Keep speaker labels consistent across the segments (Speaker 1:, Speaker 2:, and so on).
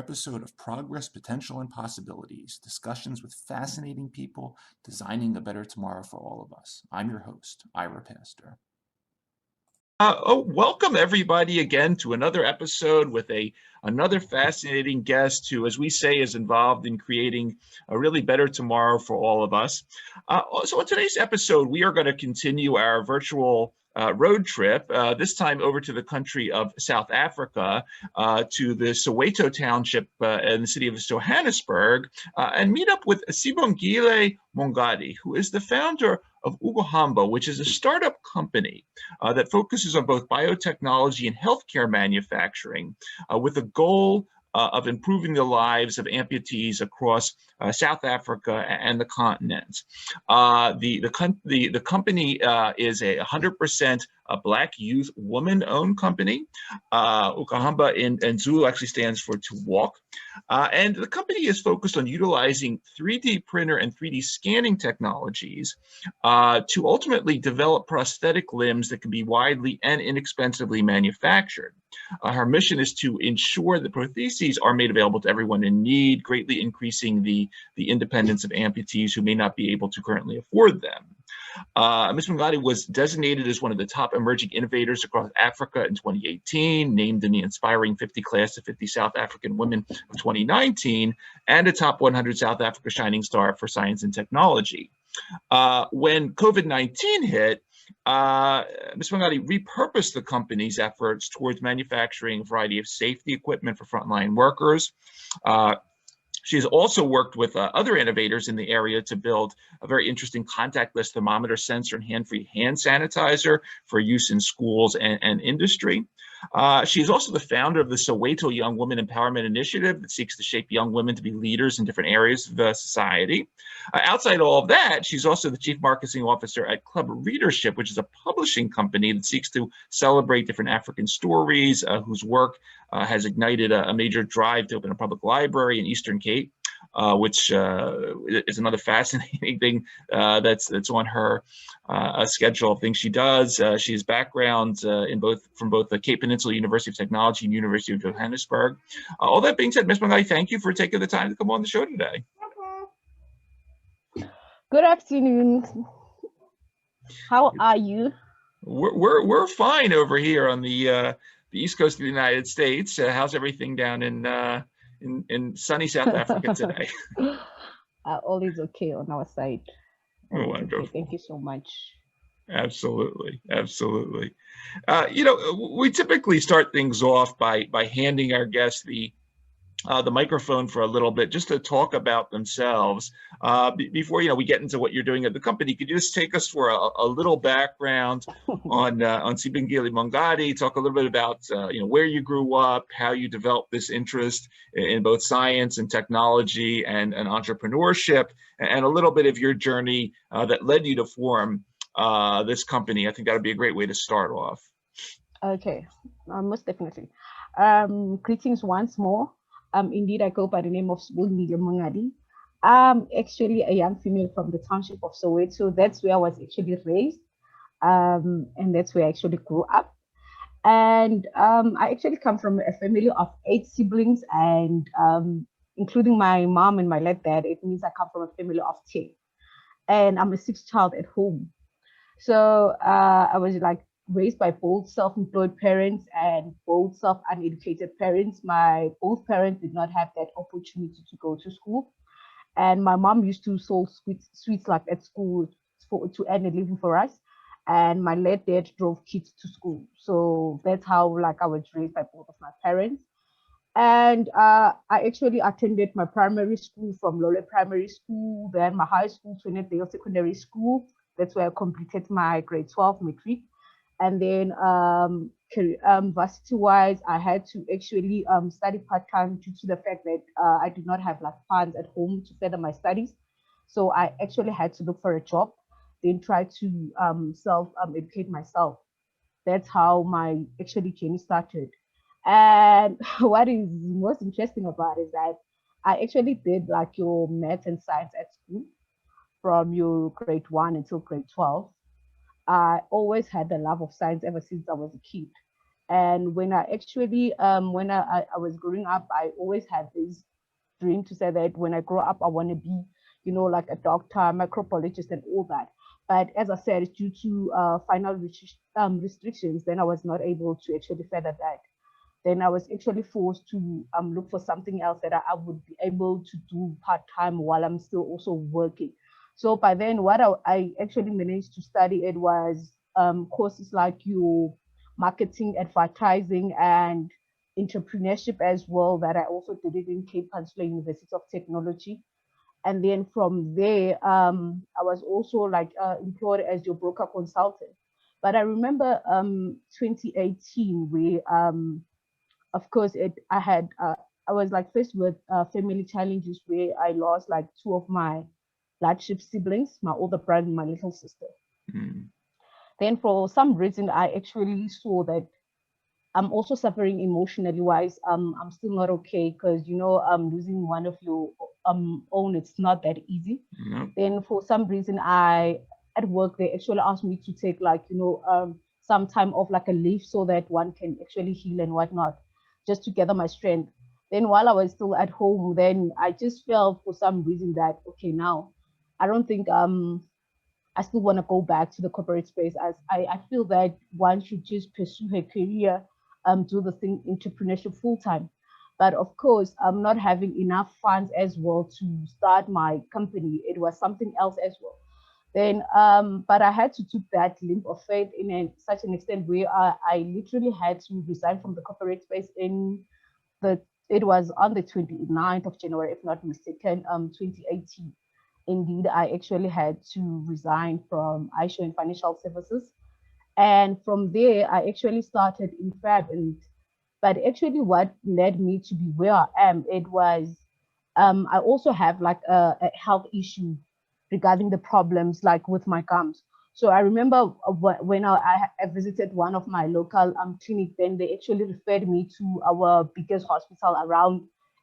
Speaker 1: episode of Progress, Potential, and Possibilities, discussions with fascinating people designing a better tomorrow for all of us. I'm your host, Ira Pastor.
Speaker 2: Welcome everybody again to another episode with another fascinating guest who, as we say, is involved in creating a really better tomorrow for all of us. So in today's episode, we are going to continue our virtual road trip, this time over to the country of South Africa, to the Soweto township in the city of Johannesburg, and meet up with Sibongile Mongadi, who is the founder of Uku'hamba, which is a startup company that focuses on both biotechnology and healthcare manufacturing, with a goal of improving the lives of amputees across South Africa and the continent. The company is a 100% Black youth woman-owned company. Uku'hamba in Zulu actually stands for to walk. And the company is focused on utilizing 3D printer and 3D scanning technologies to ultimately develop prosthetic limbs that can be widely and inexpensively manufactured. Her mission is to ensure that prostheses are made available to everyone in need, greatly increasing the independence of amputees who may not be able to currently afford them. Ms. Mongadi was designated as one of the top emerging innovators across Africa in 2018, named in the Inspiring 50 class of 50 South African women of 2019, and a top 100 South Africa Shining Star for science and technology. When COVID-19 hit, Ms. Mongadi repurposed the company's efforts towards manufacturing a variety of safety equipment for frontline workers. She has also worked with other innovators in the area to build a very interesting contactless thermometer sensor and hand-free hand sanitizer for use in schools and industry. She is also the founder of the Soweto Young Women Empowerment Initiative that seeks to shape young women to be leaders in different areas of society. Outside all of that, she's also the chief marketing officer at Club Readership, which is a publishing company that seeks to celebrate different African stories, whose work has ignited a major drive to open a public library in Eastern Cape, which is another fascinating thing that's on her schedule of things she does. She has backgrounds from both the Cape Peninsula University of Technology and University of Johannesburg. All that being said, Ms. Mongadi, thank you for taking the time to come on the show today.
Speaker 3: Good afternoon. How are you?
Speaker 2: We're fine over here on the East Coast of the United States. How's everything down in sunny South Africa today?
Speaker 3: All is okay on our side.
Speaker 2: Oh, wonderful.
Speaker 3: Okay. Thank you so much.
Speaker 2: Absolutely, absolutely. We typically start things off by handing our guests the microphone for a little bit, just to talk about themselves. Before we get into what you're doing at the company, could you just take us for a little background on Sibongile Mongadi? Talk a little bit about where you grew up, how you developed this interest in both science and technology and entrepreneurship, and a little bit of your journey that led you to form this company. I think that would be a great way to start off.
Speaker 3: Okay, most definitely. Greetings once more. Indeed, I go by the name of Sibongile Mongadi. I'm actually a young female from the township of Soweto. That's where I was actually raised, and that's where I actually grew up. And I actually come from a family of 8 siblings, and including my mom and my late dad, it means I come from a family of 10. And I'm a 6th child at home. So I was raised by both self-employed parents and both self-uneducated parents. My both parents did not have that opportunity to go to school. And my mom used to sell sweets at school to earn a living for us. And my late dad drove kids to school. So that's how I was raised by both of my parents. And I actually attended my primary school from Lole Primary School, then my high school, Trinidale Secondary School. That's where I completed my grade 12 matric. And then varsity-wise, I had to actually study part-time due to the fact that I did not have funds at home to further my studies. So I actually had to look for a job, then try to self-educate myself. That's how my actually journey started. And what is most interesting about it is that I actually did your math and science at school from your grade 1 until grade 12. I always had the love of science ever since I was a kid. And when I actually, when I was growing up, I always had this dream to say that when I grow up, I want to be, you know, like a doctor, microbiologist, and all that. But as I said, due to final restrictions, then I was not able to actually further that. Then I was actually forced to look for something else that I would be able to do part time while I'm still also working. So by then, what I actually managed to study it was courses like your marketing, advertising, and entrepreneurship as well. That I also did it in Cape Peninsula University of Technology. And then from there, I was also like employed as your broker consultant. But I remember 2018 where of course I was like faced with family challenges where I lost like two of my largest siblings, my older brother and my little sister.
Speaker 2: Mm.
Speaker 3: Then for some reason I actually saw that I'm also suffering emotionally wise. I'm still not okay because you know losing one of your own, it's not that easy.
Speaker 2: No.
Speaker 3: Then for some reason I at work they actually asked me to take like you know some time off like a leave so that one can actually heal and whatnot, just to gather my strength. Then while I was still at home, then I just felt for some reason that okay now I don't think I still want to go back to the corporate space as I feel that one should just pursue her career, do the thing entrepreneurship full time. But of course, I'm not having enough funds as well to start my company. It was something else as well. Then, but I had to took that leap of faith in such an extent where I literally had to resign from the corporate space in the, it was on the 29th of January, if not mistaken, 2018. Indeed, I actually had to resign from Aisha in Financial Services. And from there, I actually started in Fab. But actually, what led me to be where I am, it was I also have like a health issue regarding the problems like with my gums. So I remember when I visited one of my local clinic, then they actually referred me to our biggest hospital around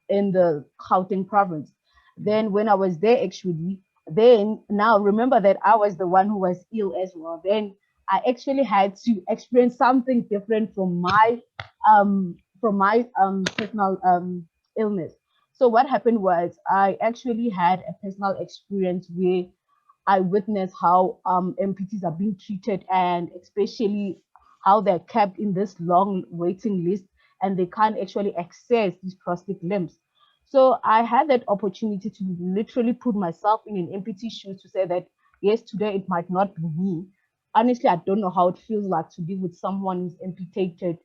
Speaker 3: in the Gauteng province. Then when I was there, actually, then now remember that I was the one who was ill as well. Then I actually had to experience something different from my personal illness. So what happened was I actually had a personal experience where I witnessed how amputees are being treated and especially how they're kept in this long waiting list and they can't actually access these prosthetic limbs. So I had that opportunity to literally put myself in an amputee shoes to say that, yes, today it might not be me. Honestly, I don't know how it feels like to be with someone who's amputated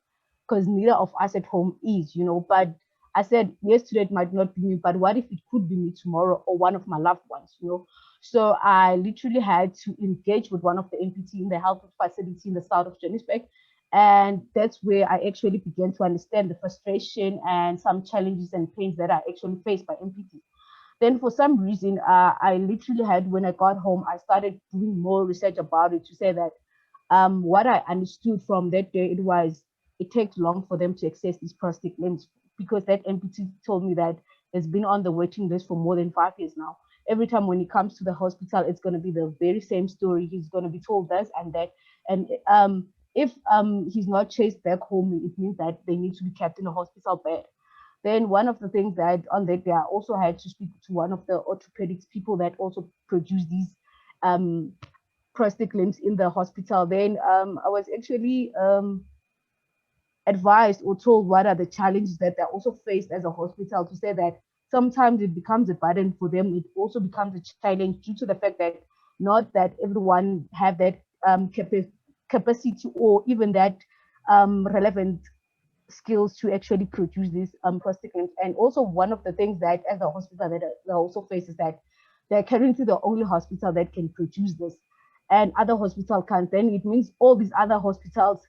Speaker 3: because neither of us at home is, you know. But I said, yes, today it might not be me, but what if it could be me tomorrow or one of my loved ones, you know? So I literally had to engage with one of the MPT in the health facility in the south of Johannesburg. And that's where I actually began to understand the frustration and some challenges and pains that are actually faced by MPT. Then for some reason, I literally had, when I got home, I started doing more research about it to say that what I understood from that day, it was, it takes long for them to access these prosthetic limbs because that MPT told me that it's been on the waiting list for more than 5 years now. Every time when he comes to the hospital, it's going to be the very same story. He's going to be told this and that. And if he's not chased back home, it means that they need to be kept in a hospital bed. Then one of the things that on that day, I also had to speak to one of the orthopedics people that also produce these um, prosthetic limbs in the hospital. Then I was actually advised or told what are the challenges that they're also faced as a hospital to say that sometimes it becomes a burden for them. It also becomes a challenge due to the fact that not that everyone have that capacity or even that relevant skills to actually produce these prosthetic limbs. And also one of the things that as a hospital that they also face is that they're currently the only hospital that can produce this and other hospital can't. Then it means all these other hospitals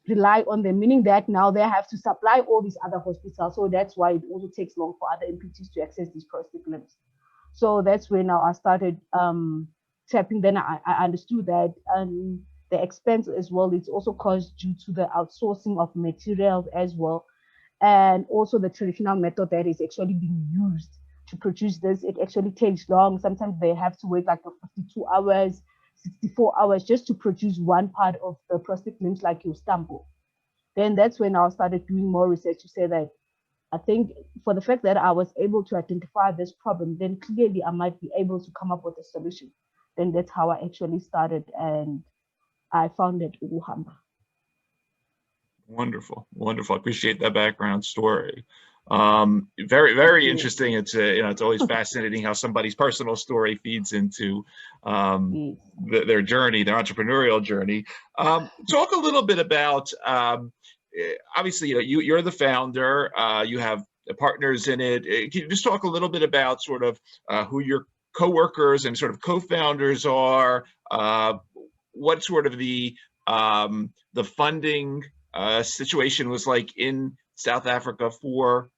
Speaker 3: rely on them, meaning that now they have to supply all these other hospitals. So that's why it also takes long for other amputees to access these prosthetic limbs. So that's where now I started tapping. Then I understood that the expense as well, it's also caused due to the outsourcing of materials as well. And also the traditional method that is actually being used to produce this, it actually takes long. Sometimes they have to wait like 52 hours, 64 hours just to produce one part of the prosthetic limbs like your stumble. Then that's when I started doing more research to say that I think for the fact that I was able to identify this problem, then clearly I might be able to come up with a solution. Then that's how I actually started, and I founded Uku'hamba.
Speaker 2: Wonderful, wonderful. I appreciate that background story. Very, very interesting. It's it's always fascinating how somebody's personal story feeds into their journey, their entrepreneurial journey. Talk a little bit about obviously, you're the founder. You have partners in it. Can you just talk a little bit about sort of who your coworkers and sort of co-founders are? What sort of the funding situation was like in South Africa for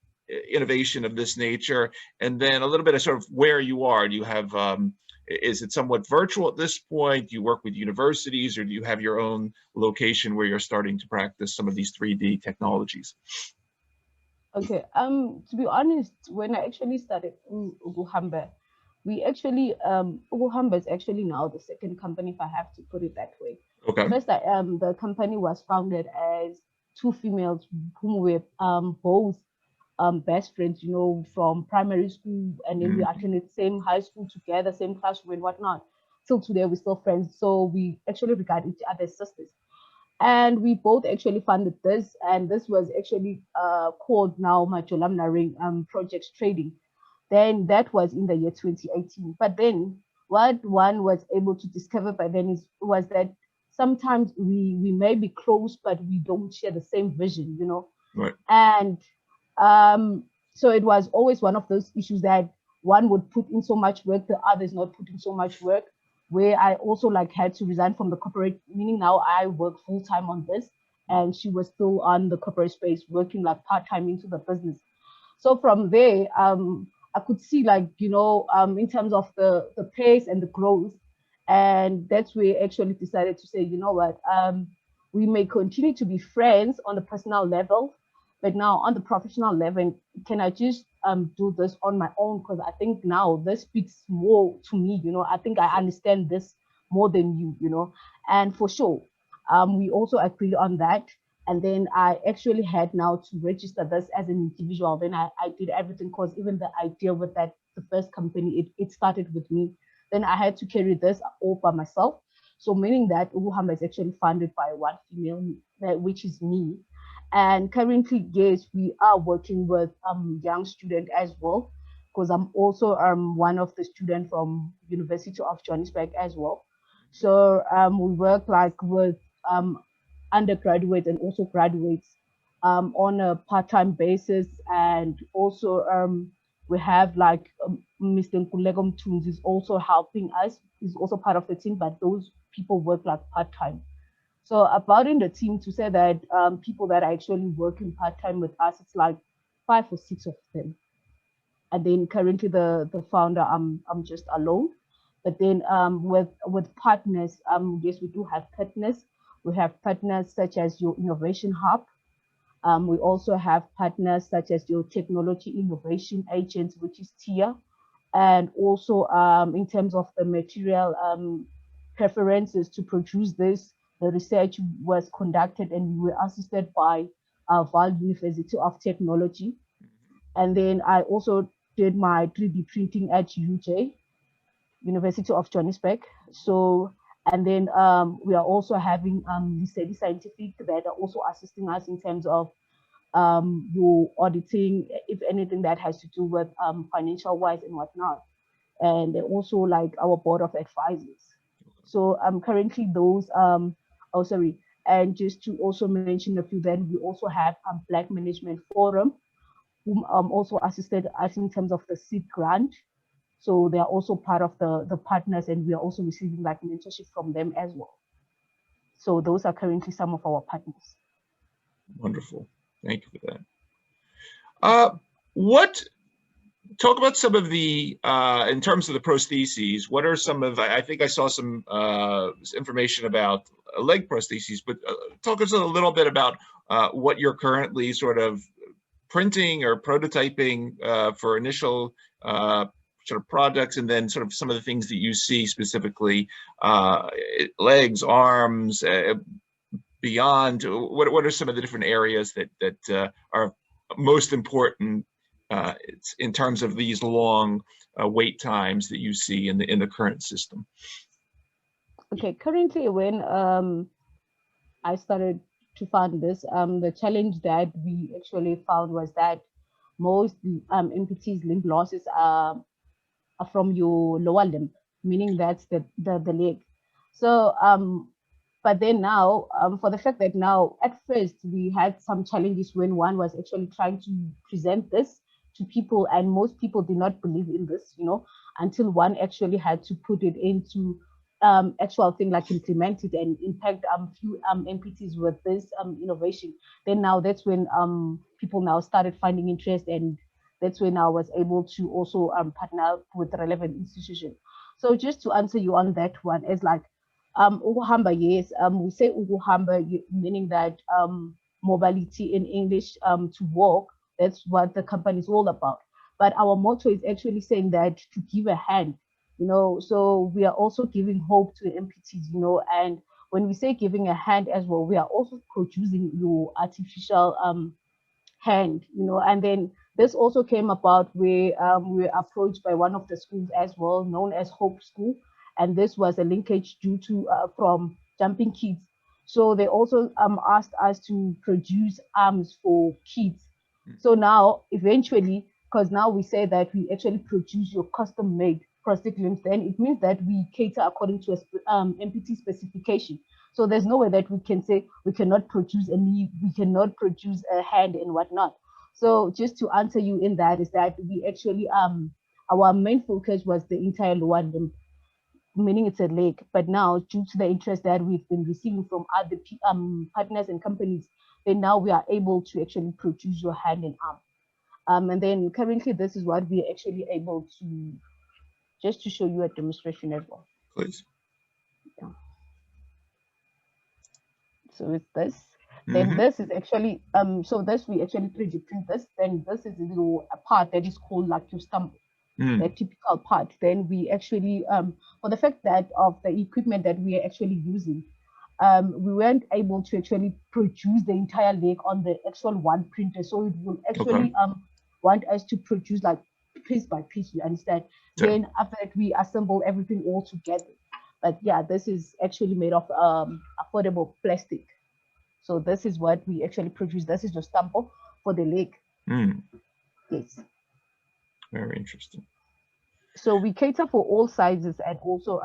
Speaker 2: innovation of this nature, and then a little bit of sort of where you are. Do you have, is it somewhat virtual at this point? Do you work with universities, or do you have your own location where you're starting to practice some of these 3D technologies?
Speaker 3: Okay, to be honest, when I actually started Uku'hamba, we actually, Uku'hamba is actually now the second company, if I have to put it that way.
Speaker 2: Okay.
Speaker 3: First, the company was founded as two females whom were both best friends, from primary school, and then we attended the same high school together, same classroom and whatnot. Till today, we're still friends. So we actually regard each other as sisters. And we both actually funded this, and this was actually called now Majolamna Ring Projects Trading. Then that was in the year 2018. But then what one was able to discover by then was that sometimes we may be close, but we don't share the same vision,
Speaker 2: Right.
Speaker 3: And so it was always one of those issues that one would put in so much work, the other is not putting so much work, where I also had to resign from the corporate, meaning now I work full time on this, and she was still on the corporate space working part-time into the business. So from there, I could see in terms of the pace and the growth, and that's where I actually decided to say, you know what, we may continue to be friends on the personal level, but now on the professional level, can I just do this on my own? Because I think now this speaks more to me, I think I understand this more than you, and for sure, we also agreed on that. And then I actually had now to register this as an individual. Then I did everything, because even the idea with that, the first company, it started with me. Then I had to carry this all by myself. So meaning that Uku'hamba is actually funded by one female, which is me. And currently, yes, we are working with young students as well, because I'm also one of the students from University of Johannesburg as well. So we work with undergraduates and also graduates on a part-time basis, and also we have Mr. Nkululeko Mthunzi is also helping us. He's also part of the team, but those people work part-time. So about in the team, to say that people that are actually working part-time with us, it's 5 or 6 of them. And then currently the founder, I'm just alone. But then with partners, yes, we do have partners. We have partners such as your Innovation Hub. We also have partners such as your Technology Innovation Agents, which is TIA. And also in terms of the material preferences to produce this, the research was conducted and we were assisted by Vaal University of Technology. And then I also did my 3D printing at UJ, University of Johannesburg. So, and then we are also having Lisedi Scientific that are also assisting us in terms of your auditing, if anything that has to do with financial wise and whatnot. And also our board of advisors. So currently those, and just to also mention a few, then we also have Black Management Forum, whom also assisted us in terms of the seed grant. So they are also part of the partners, and we are also receiving mentorship from them as well. So those are currently some of our partners.
Speaker 2: Wonderful. Thank you for that. Talk about some of the, in terms of the prostheses, what are some of, I think I saw some information about leg prostheses, but talk us a little bit about what you're currently sort of printing or prototyping for initial sort of projects, and then sort of some of the things that you see specifically, legs, arms, beyond, what are some of the different areas that are most important in terms of these long wait times that you see in the current system?
Speaker 3: Okay, currently when I started to fund this, the challenge that we actually found was that most amputees limb losses are from your lower limb, meaning that's the leg. So but then now, for the fact that now at first we had some challenges when one was actually trying to present this to people, and most people did not believe in this, until one actually had to put it into actual thing, like implement it and impact few amputees with this innovation. Then now that's when people now started finding interest, and that's when I was able to also partner with relevant institutions. So just to answer you on that one, is like Uku'hamba, yes, we say Uku'hamba, meaning that mobility in English, to walk. That's what the company is all about. But our motto is actually saying that to give a hand, so we are also giving hope to the amputees, and when we say giving a hand as well, we are also producing your artificial hand, and then this also came about where we were approached by one of the schools as well, known as Hope School, and this was a linkage due to from Jumping Kids. So they also asked us to produce arms for kids. So now, eventually, because now we say that we actually produce your custom-made prosthetic limbs, then it means that we cater according to a MPT specification. So there's no way that we can say we cannot produce a knee, we cannot produce a hand and whatnot. So just to answer you in that is that we actually our main focus was the entire lower limb, meaning it's a leg. But now, due to the interest that we've been receiving from other partners and companies, then now we are able to actually produce your hand and arm. And then currently, this is what we are actually able to, just to show you a demonstration as well.
Speaker 2: Please.
Speaker 3: Yeah. So it's this. Then this is actually so this we actually 3D print this. Then this is a part that is called like your stump, the typical part. Then we actually for the fact that of the equipment that we are actually using, we weren't able to actually produce the entire leg on the actual one printer. So it will actually want us to produce like piece by piece, you understand? Yeah. Then after that we assemble everything all together. But yeah, this is actually made of affordable plastic. So this is what we actually produce. This is the stamp for the leg. Yes.
Speaker 2: Very interesting.
Speaker 3: So we cater for all sizes and also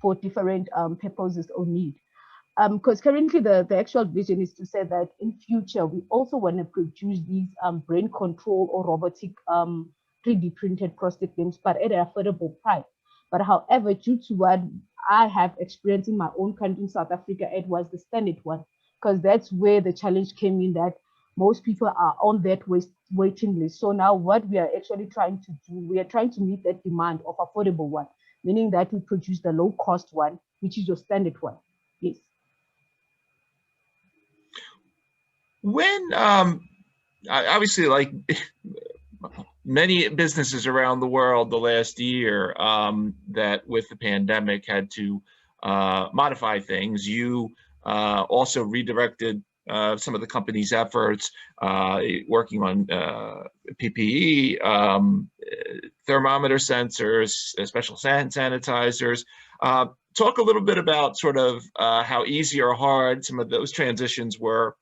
Speaker 3: for different purposes or need. Because currently the actual vision is to say that in future we also want to produce these brain control or robotic 3D printed prosthetic limbs, but at an affordable price. But however, due to what I have experienced in my own country in South Africa, it was the standard one, because that's where the challenge came in, that most people are on that waiting list. So now what we are actually trying to do, we are trying to meet that demand of affordable one, meaning that we produce the low cost one, which is your standard one. Yes.
Speaker 2: When obviously, like many businesses around the world the last year, that with the pandemic had to modify things, you also redirected some of the company's efforts, working on PPE, thermometer sensors, special sanitizers. Talk a little bit about sort of how easy or hard some of those transitions were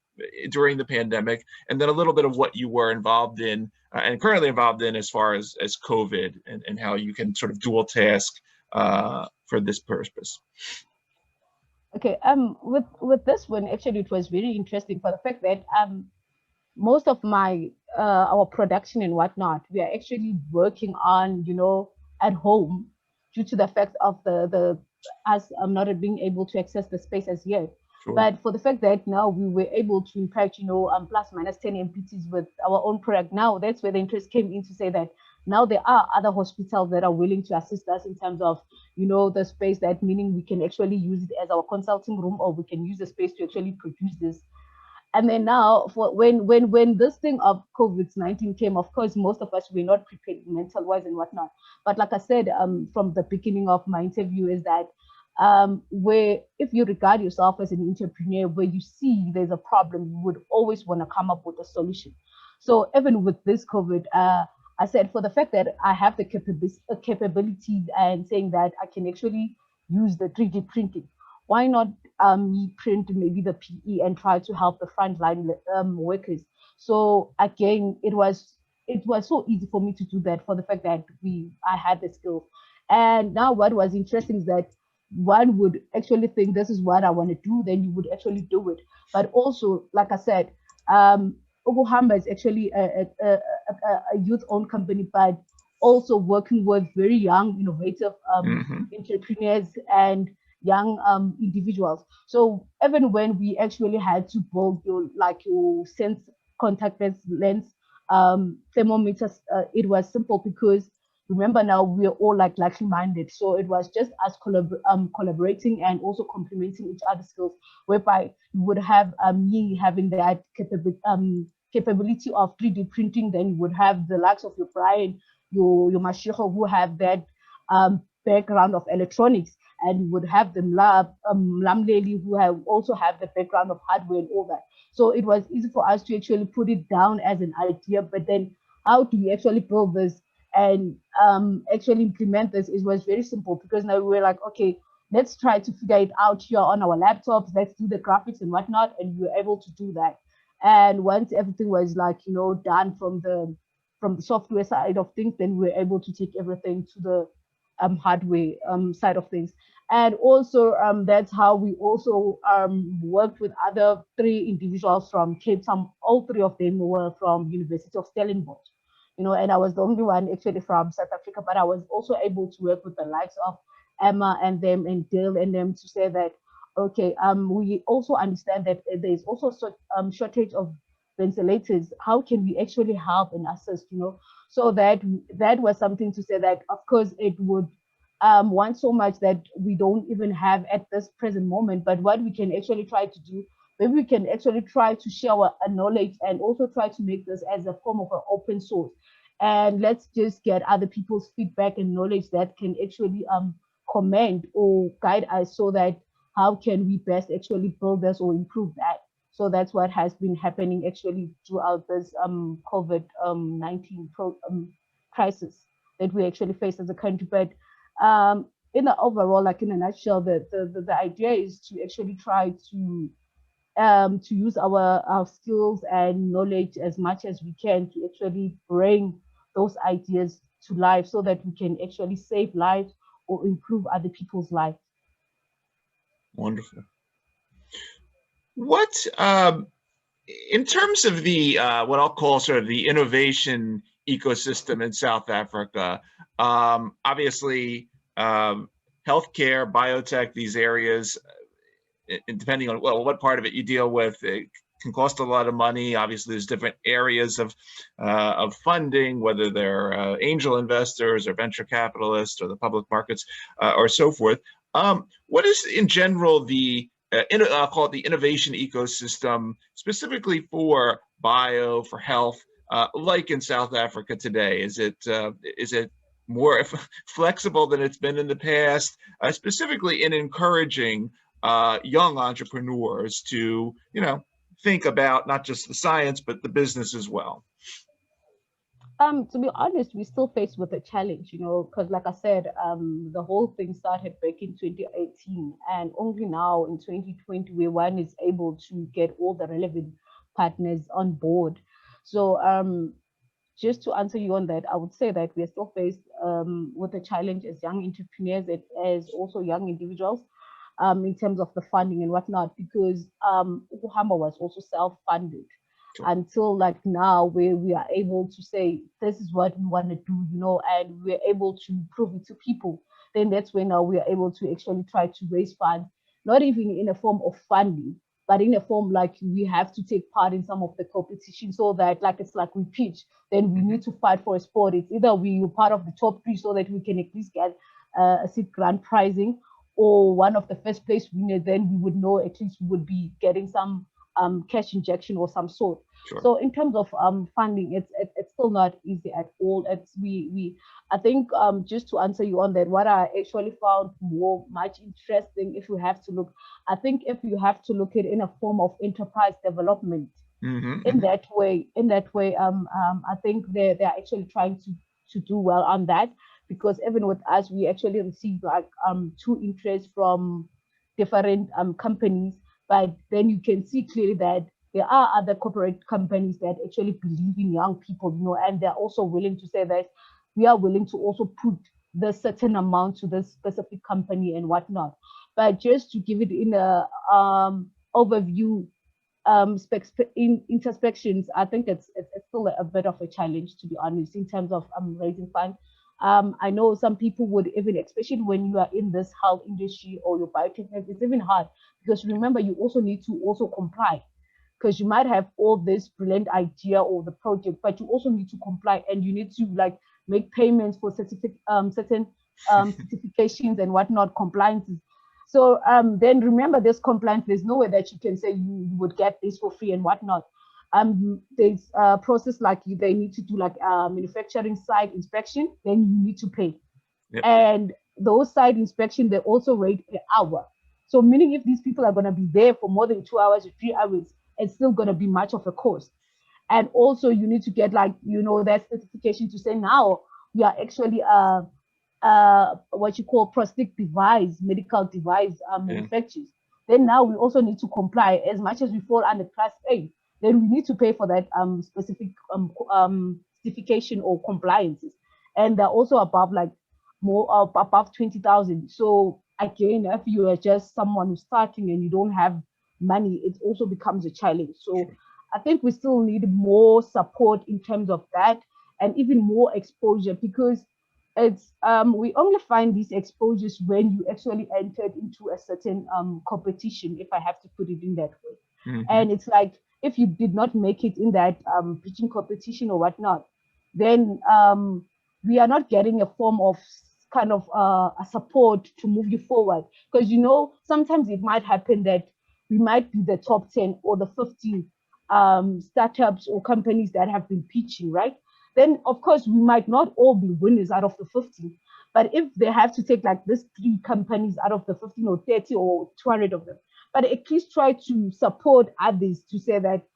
Speaker 2: during the pandemic, and then a little bit of what you were involved in and currently involved in as far as COVID, and how you can sort of dual task for this purpose.
Speaker 3: Okay, with this one, actually, it was very interesting for the fact that most of my our production and whatnot, we are actually working on, at home, due to the fact of us not being able to access the space as yet. Sure. But for the fact that now we were able to impact, plus minus 10 amputees with our own product, now that's where the interest came in to say that now there are other hospitals that are willing to assist us in terms of, the space, that meaning we can actually use it as our consulting room, or we can use the space to actually produce this. And then now, for when this thing of COVID-19 came, of course, most of us were not prepared mental-wise and whatnot. But like I said, from the beginning of my interview, is that where if you regard yourself as an entrepreneur, where you see there's a problem, you would always want to come up with a solution. So even with this COVID, I said for the fact that I have the capabilities and saying that I can actually use the 3D printing, why not me print maybe the PE and try to help the frontline workers? So again, it was so easy for me to do that for the fact that I had the skills. And now what was interesting is that one would actually think this is what I want to do, then you would actually do it. But also, like I said, Uku'hamba is actually a youth-owned company, but also working with very young, innovative entrepreneurs and young individuals. So even when we actually had to build your sense contactless lens thermometers, it was simple because remember now we're all like minded. So it was just us collaborating and also complementing each other's skills, whereby you would have me having that capability of 3D printing, then you would have the likes of your Brian, your Mashiko, who have that background of electronics, and you would have the Lamleli, who also have the background of hardware and all that. So it was easy for us to actually put it down as an idea, but then how do we actually build this and actually implement this? It was very simple because now we were like, okay, let's try to figure it out here on our laptops. Let's do the graphics and whatnot, and we were able to do that. And once everything was done from the software side of things, then we were able to take everything to the hardware side of things. And also that's how we also worked with other three individuals from Cape Town. All three of them were from University of Stellenbosch, and I was the only one actually from South Africa, but I was also able to work with the likes of Emma and them and Dale and them to say that, okay, we also understand that there's also shortage of ventilators. How can we actually help and assist, So that was something to say that, of course, it would want so much that we don't even have at this present moment. But what we can actually try to do, maybe we can actually try to share our knowledge and also try to make this as a form of an open source. And let's just get other people's feedback and knowledge that can actually comment or guide us so that how can we best actually build this or improve that. So that's what has been happening actually throughout this COVID-19 crisis that we actually face as a country. But in the overall, like in a nutshell, the idea is to actually try to use our skills and knowledge as much as we can to actually bring those ideas to life so that we can actually save lives or improve other people's lives.
Speaker 2: Wonderful. What, in terms of the, what I'll call sort of the innovation ecosystem in South Africa, obviously healthcare, biotech, these areas, depending on what part of it you deal with, it can cost a lot of money. Obviously, there's different areas of funding, whether they're angel investors or venture capitalists or the public markets or so forth. What is in general the I'll call it the innovation ecosystem specifically for bio, for health, like in South Africa today? Is it more flexible than it's been in the past, specifically in encouraging young entrepreneurs to, think about not just the science, but the business as well?
Speaker 3: To be honest, we still faced with a challenge, because like I said, the whole thing started back in 2018, and only now in 2020 where one is able to get all the relevant partners on board. So just to answer you on that, I would say that we are still faced with a challenge as young entrepreneurs and as also young individuals in terms of the funding and whatnot, because Uku'hamba was also self-funded. Sure. Until like now where we are able to say this is what we want to do, and we're able to prove it to people, then that's when now we are able to actually try to raise funds, not even in a form of funding, but in a form like we have to take part in some of the competition, so that it's like we pitch, then we need to fight for a spot. It's either we are part of the top 3 so that we can at least get a seed grant pricing, or one of the first place winners, then we would know at least we would be getting some cash injection or some sort.
Speaker 2: Sure.
Speaker 3: So in terms of funding, it's still not easy at all. I think just to answer you on that, what I actually found much interesting, if you have to look, I think if you have to look at it in a form of enterprise development, in that way, I think they're actually trying to do well on that, because even with us, we actually receive like two interests from different companies, but then you can see clearly that there are other corporate companies that actually believe in young people, and they're also willing to say that we are willing to also put the certain amount to this specific company and whatnot. But just to give it in a overview, introspections, I think it's still a bit of a challenge, to be honest, in terms of raising funds. I know some people would even, especially when you are in this health industry or your biotechnology, it's even hard, because remember, you also need to also comply, because you might have all this brilliant idea or the project, but you also need to comply, and you need to like make payments for certain certifications and whatnot, compliances. So then remember, this compliance, there's no way that you can say you would get this for free and whatnot. There's a process like they need to do like manufacturing site inspection, then you need to pay.
Speaker 2: Yep.
Speaker 3: And those site inspections, they also rate per hour. So meaning if these people are going to be there for more than 2 hours or 3 hours, it's still going to be much of a cost. And also you need to get like, that certification to say now we are actually what you call prosthetic device, medical device manufacturers. Then now we also need to comply. As much as we fall under class A, then we need to pay for that specific certification or compliances. And they're also above like more above 20,000. So again, if you are just someone who's starting and you don't have money, it also becomes a challenge. So I think we still need more support in terms of that, and even more exposure, because it's we only find these exposures when you actually entered into a certain competition, if I have to put it in that way. And it's like, if you did not make it in that pitching competition or whatnot, then we are not getting a form of kind of a support to move you forward. Because sometimes it might happen that we might be the top 10 or the 15 startups or companies that have been pitching, right? Then of course we might not all be winners out of the 15, but if they have to take like these 3 companies out of the 15 or 30 or 200 of them, but at least try to support others, to say that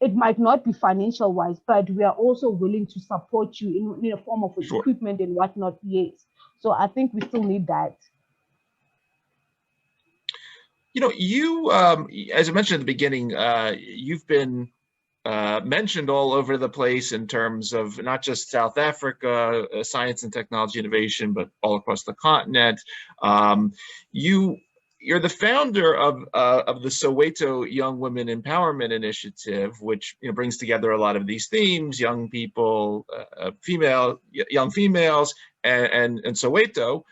Speaker 3: it might not be financial wise, but we are also willing to support you in a form of equipment and whatnot. Yes. So I think we still need that.
Speaker 2: You, as I mentioned at the beginning, you've been mentioned all over the place in terms of not just South Africa, science and technology innovation, but all across the continent. You're the founder of the Soweto Young Women Empowerment Initiative, which brings together a lot of these themes: young people, young females, and Soweto.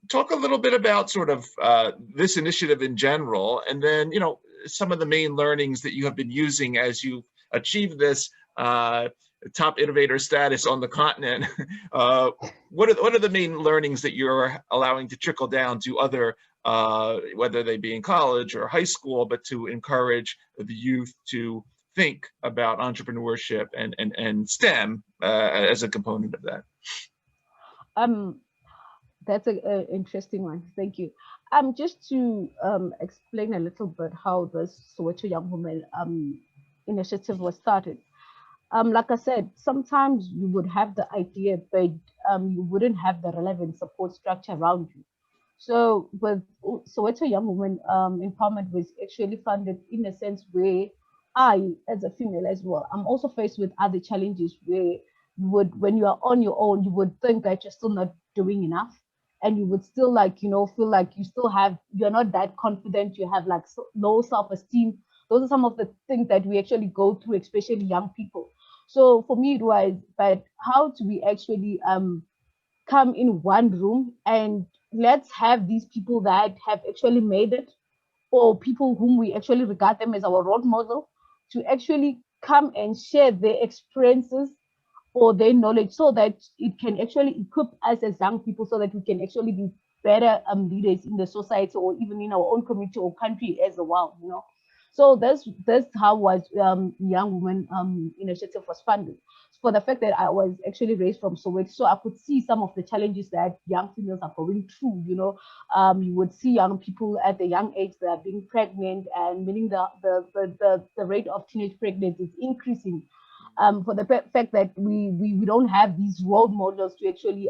Speaker 2: Talk a little bit about sort of this initiative in general, and then some of the main learnings that you have been using as you achieve this top innovator status on the continent. What are the main learnings that you're allowing to trickle down to other, whether they be in college or high school, but to encourage the youth to think about entrepreneurship and STEM as a component of that?
Speaker 3: That's an interesting one. Thank you. Just to explain a little bit how this Soweto Young Women initiative was started. Like I said, sometimes you would have the idea, but you wouldn't have the relevant support structure around you. So with Soweto Young Women Empowerment was actually funded in a sense where I, as a female as well, I'm also faced with other challenges where when you are on your own, you would think that you're still not doing enough. And you would still feel like you're not that confident, you have like low self-esteem. Those are some of the things that we actually go through, especially young people. So for me, it was, but how do we actually come in one room and let's have these people that have actually made it, or people whom we actually regard them as our role model, to actually come and share their experiences or their knowledge, so that it can actually equip us as young people, so that we can actually be better leaders in the society, or even in our own community or country as well. So that's how was Young Women Initiative was funded, for the fact that I was actually raised from Soweto, so I could see some of the challenges that young females are going through. You would see young people at the young age that are being pregnant, and meaning the rate of teenage pregnancy is increasing. For the fact that we don't have these role models to actually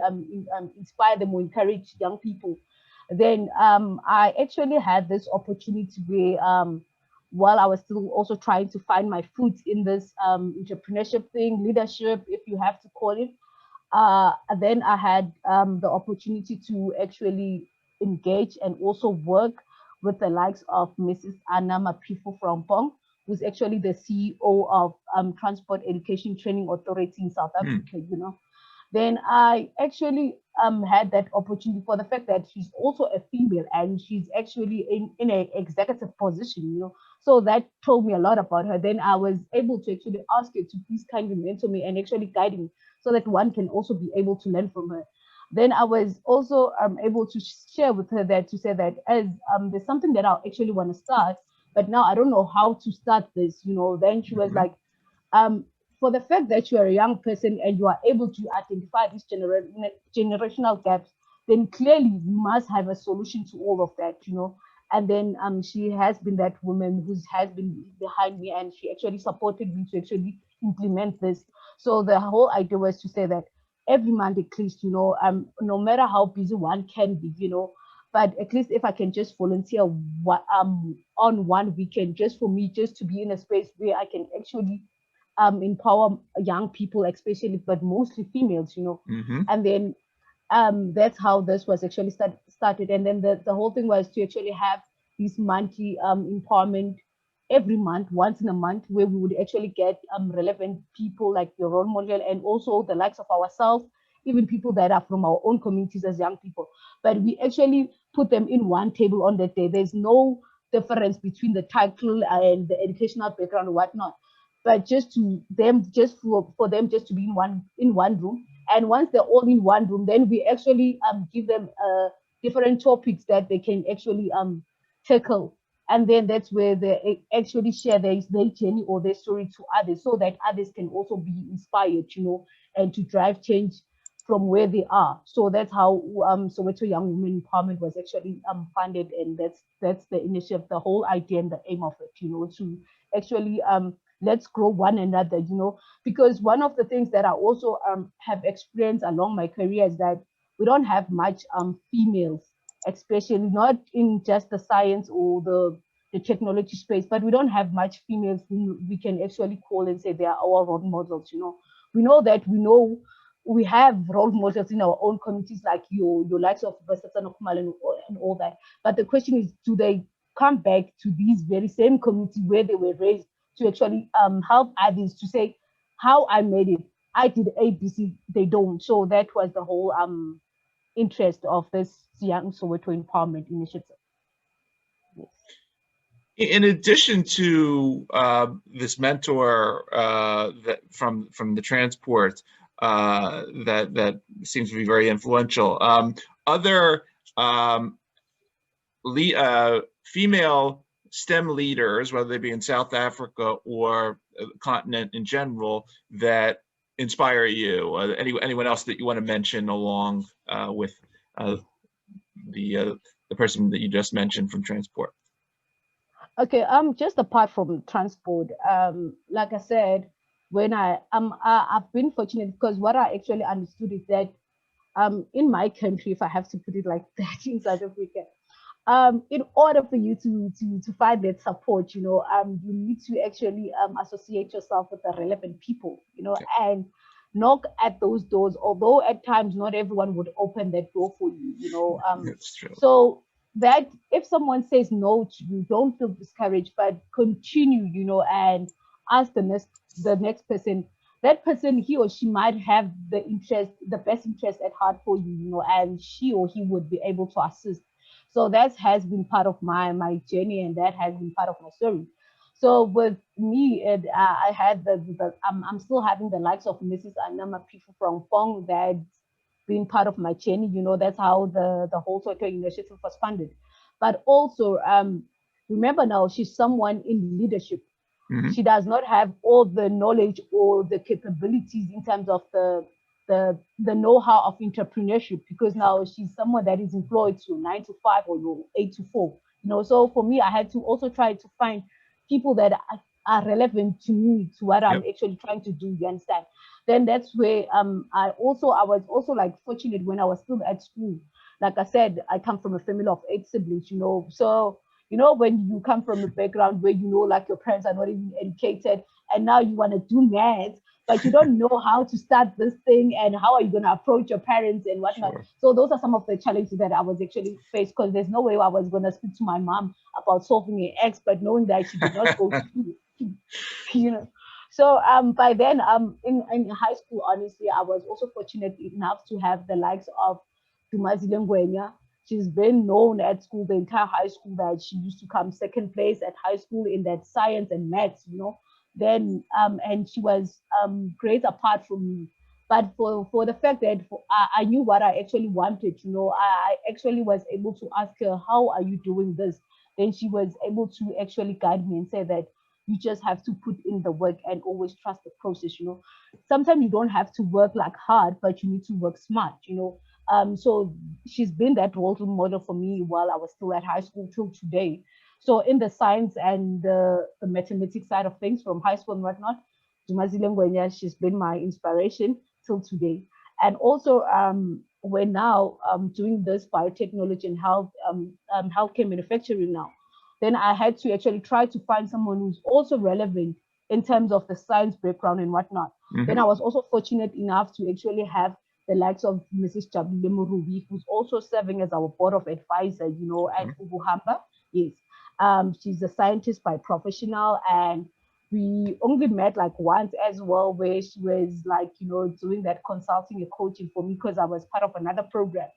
Speaker 3: inspire them or encourage young people. Then I actually had this opportunity where while I was still also trying to find my foot in this entrepreneurship thing, leadership, if you have to call it. Then I had the opportunity to actually engage and also work with the likes of Mrs. Anna Mapifu from Pong, who's actually the CEO of Transport Education Training Authority in South Africa. Then I actually had that opportunity for the fact that she's also a female and she's actually in an executive position. So that told me a lot about her. Then I was able to actually ask her to please kindly mentor me and actually guide me so that one can also be able to learn from her. Then I was also able to share with her that to say that as there's something that I actually want to start, but now I don't know how to start this. Then she was like, for the fact that you are a young person and you are able to identify these generational gaps, then clearly you must have a solution to all of that. And then she has been that woman who has been behind me, and she actually supported me to actually implement this. So the whole idea was to say that every month at least, no matter how busy one can be, but at least if I can just volunteer on one weekend, just for me, just to be in a space where I can actually empower young people, especially, but mostly females. And then that's how this was actually started. And then the whole thing was to actually have this monthly empowerment every month, once in a month, where we would actually get relevant people like your role model and also the likes of ourselves, even people that are from our own communities as young people. But we actually put them in one table on that day. There's no difference between the title and the educational background or whatnot, but just for them just to be in one room. And once they're all in one room, then we actually give them different topics that they can actually tackle. And then that's where they actually share their journey or their story to others, so that others can also be inspired, and to drive change from where they are. So that's how Soweto Young Women Empowerment was actually funded, and that's the initiative, the whole idea and the aim of it, to actually let's grow one another, because one of the things that I also have experienced along my career is that we don't have much females, especially not in just the science or the technology space, but we don't have much females who we can actually call and say they are our role models. We know that we have role models in our own communities, like your likes of Basatana Kumal and all that. But the question is, do they come back to these very same community where they were raised to actually help others to say how I made it? I did ABC, they don't. So that was the whole interest of this Young Soweto Empowerment Initiative. Yes.
Speaker 2: In addition to this mentor that from the transport that seems to be very influential, other female STEM leaders, whether they be in South Africa or the continent in general, that inspire you? Anyone else that you want to mention along with the person that you just mentioned from transport?
Speaker 3: Okay, just apart from transport, like I said, when I've been fortunate, because what I actually understood is that in my country, if I have to put it like that, in South Africa, in order for you to find that support, you need to actually associate yourself with the relevant people, and knock at those doors. Although at times not everyone would open that door for you.
Speaker 2: That's true.
Speaker 3: So that if someone says no to you, don't feel discouraged, but continue, and ask the next person. That person, he or she might have the best interest at heart for you, and she or he would be able to assist. So that has been part of my journey, and that has been part of my story. So with me, I had I'm still having the likes of Mrs. Anama Pifu from Pong that's been part of my journey. That's how the whole Soweto initiative was funded. But also remember now, she's someone in leadership.
Speaker 2: Mhm.
Speaker 3: She does not have all the knowledge or the capabilities in terms of the know-how of entrepreneurship, because now she's someone that is employed to 9 to 5 or 8 to 4. So for me, I had to also try to find people that are relevant to me, to what I'm
Speaker 2: Yep.
Speaker 3: actually trying to do. You understand? Then that's where I was also like fortunate when I was still at school. Like I said, I come from a family of 8 siblings. So when you come from a background where like your parents are not even educated, and now you want to do math, but you don't know how to start this thing, and how are you going to approach your parents and whatnot.
Speaker 2: Sure.
Speaker 3: So those are some of the challenges that I was actually faced, because there's no way I was going to speak to my mom about solving an X, but knowing that she did not go to school. you know. So by then in high school, honestly, I was also fortunate enough to have the likes of Dumazile Ngwenya. She's been known at school, the entire high school, that she used to come second place at high school in that science and maths. Then and she was great apart from me. But for the fact that I knew what I actually wanted, I actually was able to ask her, how are you doing this? Then she was able to actually guide me and say that you just have to put in the work and always trust the process. Sometimes you don't have to work like hard, but you need to work smart. So she's been that role model for me while I was still at high school till today. So in the science and the mathematics side of things from high school and whatnot, Dumazile Ngwenya, she's been my inspiration till today. And also, we're now doing this biotechnology and healthcare manufacturing now. Then I had to actually try to find someone who's also relevant in terms of the science background and whatnot. Then
Speaker 2: Mhm.
Speaker 3: I was also fortunate enough to actually have the likes of Mrs. Jabulile Morubi, who's also serving as our board of advisor, at
Speaker 2: Okay.
Speaker 3: Uku'hamba. Yes. She's a scientist by professional, and we only met like once as well, where she was like, doing that consulting and coaching for me, because I was part of another program.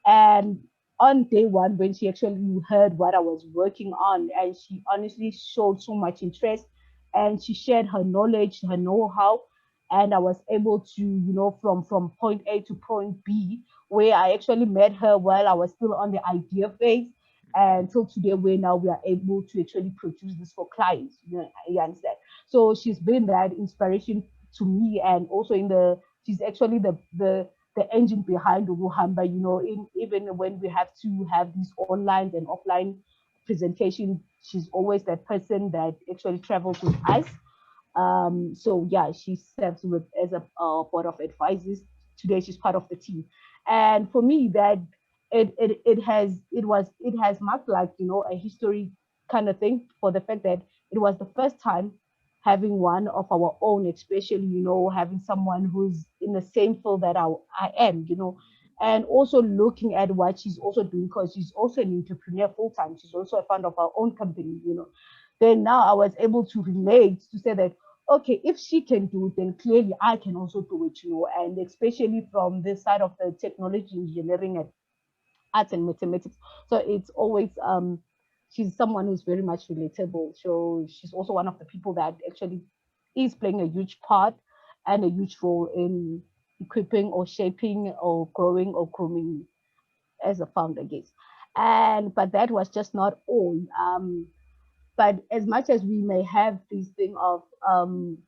Speaker 3: And on day one, when she actually heard what I was working on, and she honestly showed so much interest, and she shared her knowledge, her know-how, and I was able to, from point A to point B, where I actually met her while I was still on the idea phase. And till today, where now we are able to actually produce this for clients. You understand? So she's been that inspiration to me, and also she's actually the engine behind Uku'hamba, even when we have to have these online and offline presentation, she's always that person that actually travels with us. So yeah, she serves as a board of advisors. Today she's part of the team, and for me, that it has marked, like, a history kind of thing, for the fact that it was the first time having one of our own, especially, having someone who's in the same field that I am. And also looking at what she's also doing, because she's also an entrepreneur full time. She's also a founder of our own company. Then now I was able to relate to say that, okay, if she can do it, then clearly I can also do it. And especially from this side of the technology, engineering, and arts and mathematics. So it's always she's someone who's very much relatable. So she's also one of the people that actually is playing a huge part and a huge role in equipping or shaping or growing or grooming as a founder, yes. But that was just not all. But as much as we may have this thing of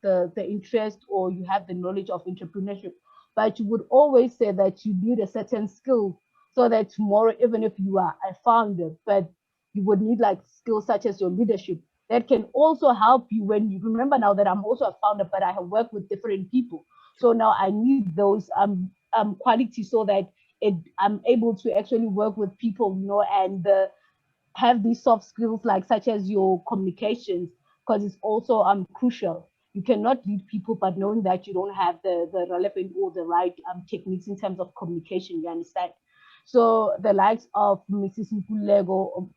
Speaker 3: the interest, or you have the knowledge of entrepreneurship, but you would always say that you need a certain skill, so that tomorrow, even if you are a founder, but you would need like skills such as your leadership, that can also help you. When you remember now that I'm also a founder, but I have worked with different people, so now I need those qualities, so that I'm able to actually work with people, and have these soft skills, like such as your communications, because it's also crucial. You cannot lead people, but knowing that you don't have the relevant or the right techniques in terms of communication. You understand? So the likes of Mrs. Nkulego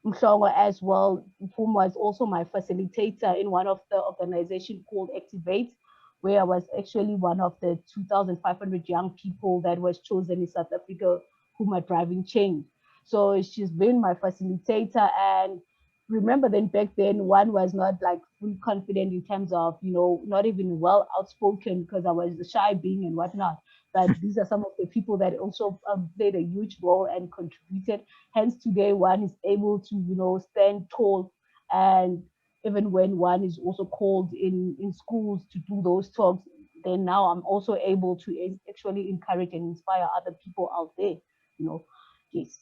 Speaker 3: Mhlongo as well, whom was also my facilitator in one of the organization called Activate, where I was actually one of the 2,500 young people that was chosen in South Africa whom are driving change. So she's been my facilitator. And remember, then back then, one was not like fully confident in terms of, not even well outspoken, because I was the shy being and whatnot. but these are some of the people that also played a huge role and contributed. Hence today one is able to, you know, stand tall, and even when one is also called in schools to do those talks, then now I'm also able to actually encourage and inspire other people out there, you know. Yes.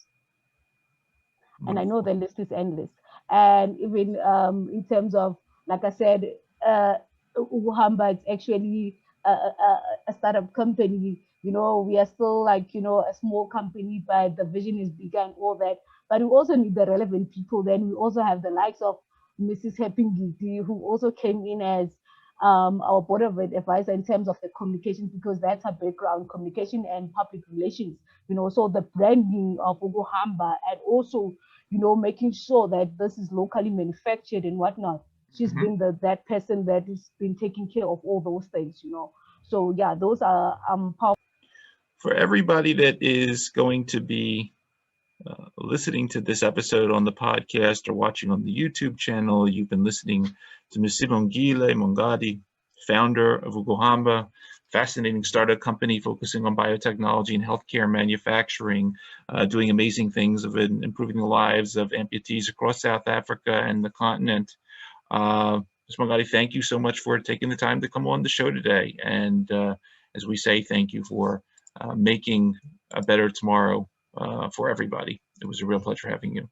Speaker 3: And I know the list is endless. And even in terms of, like I said, Uku'hamba, it's actually a startup company. You know, we are still like, you know, a small company, but the vision is bigger and all that. But we also need the relevant people. Then we also have the likes of Mrs. Hepingiti, who also came in as our board of advisor in terms of the communication, because that's her background, communication and public relations. You know, so the branding of Uku'hamba, and also, you know, making sure that this is locally manufactured and whatnot. She's been that person that has been taking care of all those things, you know. So yeah, those are powerful.
Speaker 2: For everybody that is going to be listening to this episode on the podcast or watching on the YouTube channel, you've been listening to Ms. Sibongile Mongadi, founder of Uku'hamba, fascinating startup company focusing on biotechnology and healthcare manufacturing, doing amazing things of improving the lives of amputees across South Africa and the continent. Ms. Mongadi, thank you so much for taking the time to come on the show today. And as we say, thank you for making a better tomorrow for everybody. It was a real pleasure having you.